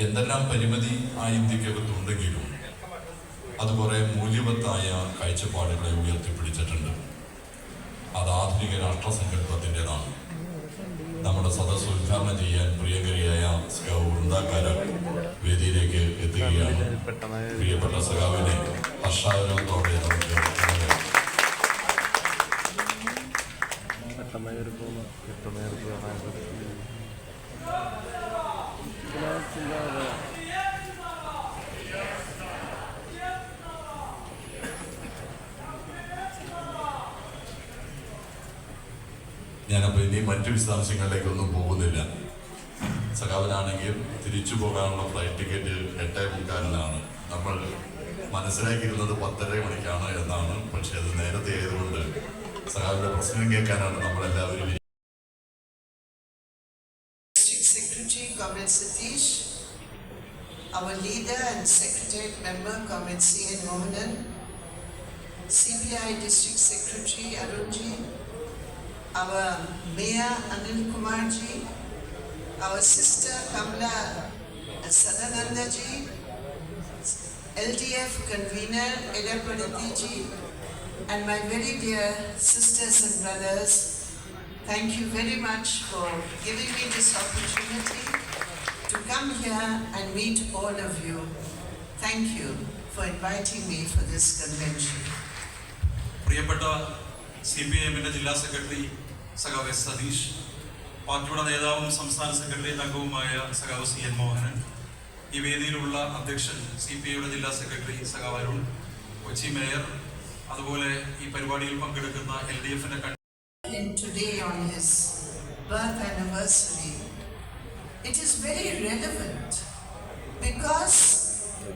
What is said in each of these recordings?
എന്തെല്ലാം പരിമിതി ആ ഇന്ത്യക്കകത്തുണ്ടെങ്കിലും അത് കുറെ മൂല്യവത്തായ കാഴ്ചപ്പാടുകളെ ഉയർത്തിപ്പിടിച്ചിട്ടുണ്ട്. അത് ആധുനിക രാഷ്ട്രസങ്കല്പത്തിൻ്റെതാണ്. നമ്മുടെ സദസ്സ് ഉദ്ഘാടനം ചെയ്യാൻ പ്രിയങ്കരിയായ സഖാവ് വൃന്ദാക്കാര വേദിയിലേക്ക് എത്തുകയാണ്. പ്രിയപ്പെട്ട സഖാവിനെ ഹർഷാരവത്തോടെ നമുക്ക് ഞാനപ്പോൾ ഇനി മറ്റു വിശദാംശങ്ങളിലേക്കൊന്നും പോകുന്നില്ല. സഖാവിനാണെങ്കിൽ തിരിച്ചു പോകാനുള്ള ഫ്ലൈറ്റ് ടിക്കറ്റ് 8:45 നമ്മൾ മനസ്സിലാക്കിയിരുന്നത് 10:30 മണിക്കാണ് എന്നാണ്. പക്ഷെ അത് നേരത്തെ ആയതുകൊണ്ട് സഖാവിന്റെ പ്രശ്നം കേൾക്കാനാണ് നമ്മളെല്ലാവരും. Comrade Satish, our leader and Secretariat member, Comrade C.N. Mohanan, CPI District Secretary Arunji, our Mayor Anil Kumarji, our sister Kamla Sadanandaji, LDF Convener Edapadati, and my very dear sisters and brothers, thank you very much for giving me this opportunity to come here and meet all of you. Thank you for inviting me for this convention. പ്രിയപ്പെട്ട CPIഎമ്മിന്റെ ജില്ലാ secretary സഖാവ് S Satheesh, പാർട്ടിയുടെ നേതാവും സംസ്ഥാന secretariat അംഗവുമായ സഖാവ് C.N. Mohanan, ഈ വേദിയിലുള്ള അധ്യക്ഷൻ CPIയുടെ ജില്ലാ സെക്രട്ടറി സഖാവ് അരുൺ, കൊച്ചി മേയർ, അതുപോലെ ഈ പരിപാടിയിൽ പങ്കെടുക്കുന്ന LDFന്റെ today on his birth anniversary, it is very relevant because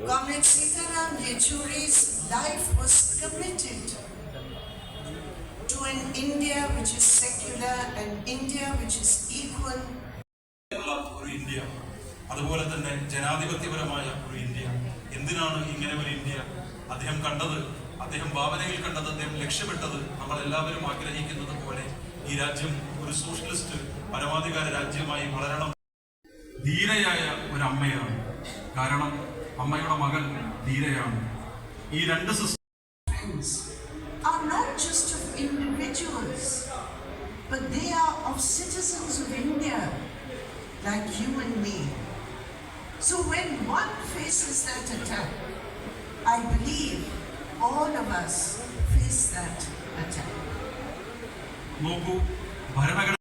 Comrade Sitaram Yechuri's life was committed to an India which is secular and India which is equal. ഒരു ഇന്ത്യ, അതുപോലെ തന്നെ ജനാധിപത്യപരമായ ഒരു ഇന്ത്യ. എന്തിനാണ് ഇങ്ങനെ ഒരു ഇന്ത്യ അദ്ദേഹം കണ്ടത്? അദ്ദേഹം ഭാവനയിൽ കണ്ടത്, അദ്ദേഹം ലക്ഷ്യമിട്ടത്, നമ്മൾ എല്ലാവരും ആഗ്രഹിക്കുന്നത് പോലെ ഈ രാജ്യം ഒരു സോഷ്യലിസ്റ്റ് പരമാധികാര രാജ്യമായി വളരണം. ധീരയായ ഒരു അമ്മയാണ്, കാരണം അമ്മയുടെ മകൻ ധീരയാണ്. ഈ രണ്ട് are not just of individuals, but they are of citizens of India like you and me. So when one faces that attack, I believe all of us face that attack. നോക്കൂ, ഭരണഘടന